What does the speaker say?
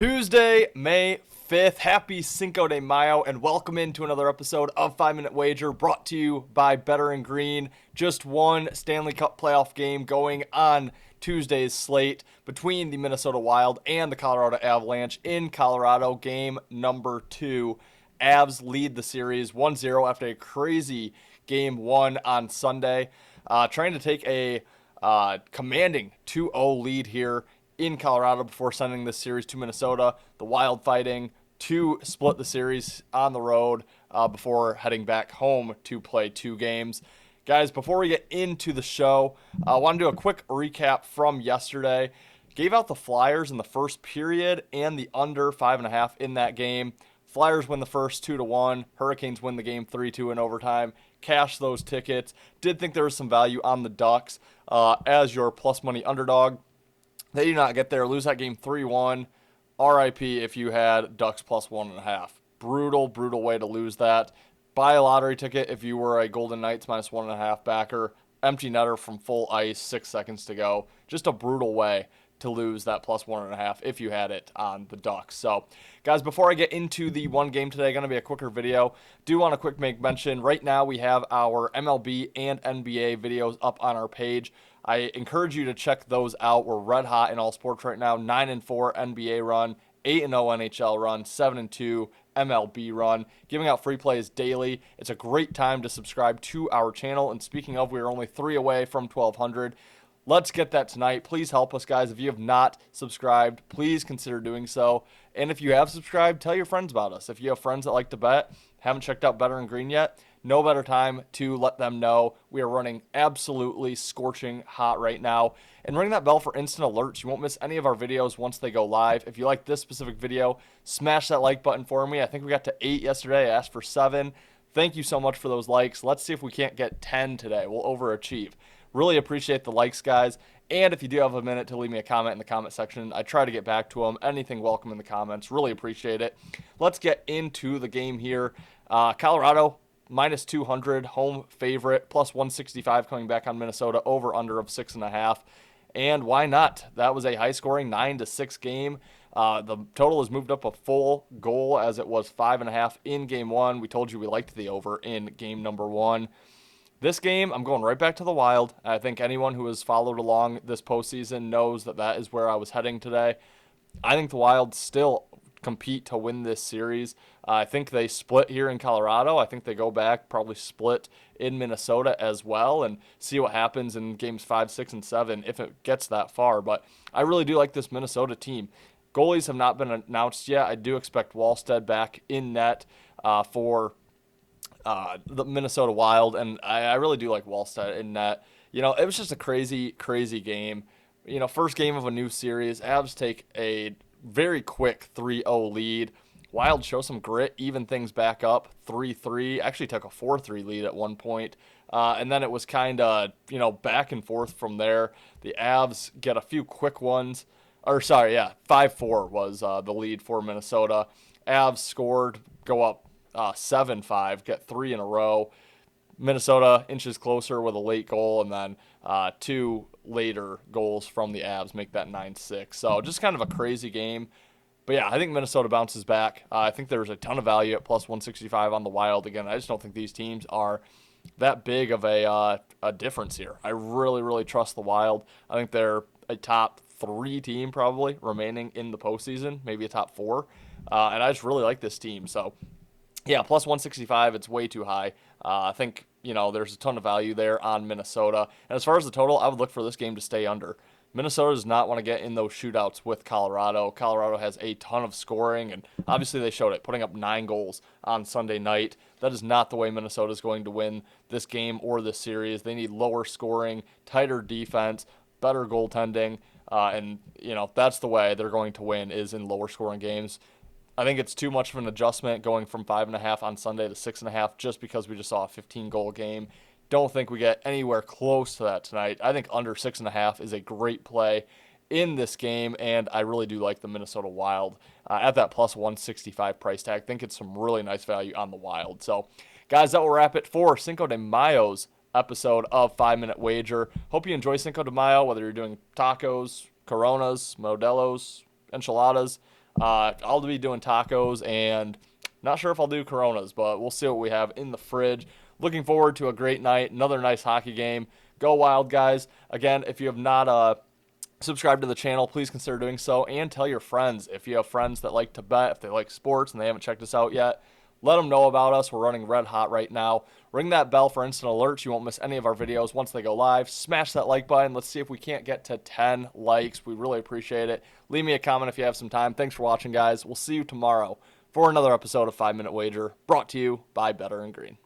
Tuesday, May 5th. Happy Cinco de Mayo, and welcome into another episode of 5 Minute Wager brought to you by Better and Green. Just one Stanley Cup playoff game going on Tuesday's slate between the Minnesota Wild and the Colorado Avalanche in Colorado, game number 2. Avs lead the series 1-0 after a crazy game 1 on Sunday, trying to take a commanding 2-0 lead here in Colorado before sending this series to Minnesota. The Wild fighting to split the series on the road before heading back home to play 2 games. Guys, before we get into the show, I want to do a quick recap from yesterday. Gave out the Flyers in the first period and the under 5.5 in that game. Flyers win the first 2-1. Hurricanes win the game 3-2 in overtime. Cash those tickets. Did think there was some value on the Ducks as your plus money underdog. They do not get there. Lose that game 3-1. RIP if you had Ducks plus 1.5. Brutal way to lose that. Buy a lottery ticket if you were a Golden Knights minus 1.5 backer. Empty netter from full ice, 6 seconds to go. Just a brutal way to lose that plus 1.5 if you had it on the Ducks. So, guys, before I get into the one game today, going to be a quicker video. Do want to quick make mention, right now we have our MLB and NBA videos up on our page. I encourage you to check those out. We're red hot in all sports right now. 9-4 NBA run, 8-0 NHL run, 7-2 MLB run, giving out free plays daily. It's a great time to subscribe to our channel. And speaking of, we are only 3 away from 1,200. Let's get that tonight. Please help us, guys. If you have not subscribed, please consider doing so. And if you have subscribed, tell your friends about us. If you have friends that like to bet, haven't checked out Better and Green yet, no better time to let them know. We are running absolutely scorching hot right now. And ring that bell for instant alerts. You won't miss any of our videos once they go live. If you like this specific video, smash that like button for me. I think we got to 8 yesterday. I asked for 7. Thank you so much for those likes. Let's see if we can't get 10 today. We'll overachieve. Really appreciate the likes, guys. And if you do have a minute to leave me a comment in the comment section, I try to get back to them. Anything welcome in the comments. Really appreciate it. Let's get into the game here. Colorado, minus 200, home favorite, plus 165 coming back on Minnesota, over under of 6.5. And why not? That was a high-scoring 9-6 game. The total has moved up a full goal as it was 5.5 in game 1. We told you we liked the over in game number 1. This game, I'm going right back to the Wild. I think anyone who has followed along this postseason knows that that is where I was heading today. I think the Wild still compete to win this series. I think they split here in Colorado. I think they go back, probably split in Minnesota as well, and see what happens in games 5, 6, and 7 if it gets that far. But I really do like this Minnesota team. Goalies have not been announced yet. I do expect Wallstead back in net for the Minnesota Wild, and I really do like Wallstead in net. You know, it was just a crazy game. You know, first game of a new series. Avs take a very quick 3-0 lead. Wild show some grit, even things back up 3-3. Actually took a 4-3 lead at one point. And then it was kind of, back and forth from there. The Avs get a few quick ones. 5-4 was the lead for Minnesota. Avs scored, go up 7-5, get 3 in a row. Minnesota inches closer with a late goal, and then 2 later goals from the Avs make that 9-6. So just kind of a crazy game. But yeah, I think Minnesota bounces back. I think there's a ton of value at plus 165 on the Wild. Again, I just don't think these teams are that big of a difference here. I really trust the Wild. I think they're a top 3 team probably remaining in the postseason, maybe a top 4. And I just really like this team. So yeah, plus 165, it's way too high. I think, there's a ton of value there on Minnesota. And as far as the total, I would look for this game to stay under. Minnesota does not want to get in those shootouts with Colorado. Colorado has a ton of scoring, and obviously they showed it, putting up 9 goals on Sunday night. That is not the way Minnesota is going to win this game or this series. They need lower scoring, tighter defense, better goaltending, and, that's the way they're going to win, is in lower scoring games. I think it's too much of an adjustment going from 5.5 on Sunday to 6.5 just because we just saw a 15-goal game. Don't think we get anywhere close to that tonight. I think under 6.5 is a great play in this game, and I really do like the Minnesota Wild at that plus 165 price tag. I think it's some really nice value on the Wild. So, guys, that will wrap it for Cinco de Mayo's episode of 5 Minute Wager. Hope you enjoy Cinco de Mayo, whether you're doing tacos, Coronas, Modelos, enchiladas. I'll be doing tacos, and not sure if I'll do Coronas, but we'll see what we have in the fridge. Looking forward to a great night, another nice hockey game. Go Wild, guys. Again, if you have not subscribe to the channel, please consider doing so, and tell your friends. If you have friends that like to bet, if they like sports and they haven't checked us out yet, let them know about us. We're running red hot right now. Ring that bell for instant alerts. You won't miss any of our videos once they go live. Smash that like button. Let's see if we can't get to 10 likes. We really appreciate it. Leave me a comment if you have some time. Thanks for watching, guys. We'll see you tomorrow for another episode of 5 Minute Wager, brought to you by Better and Green.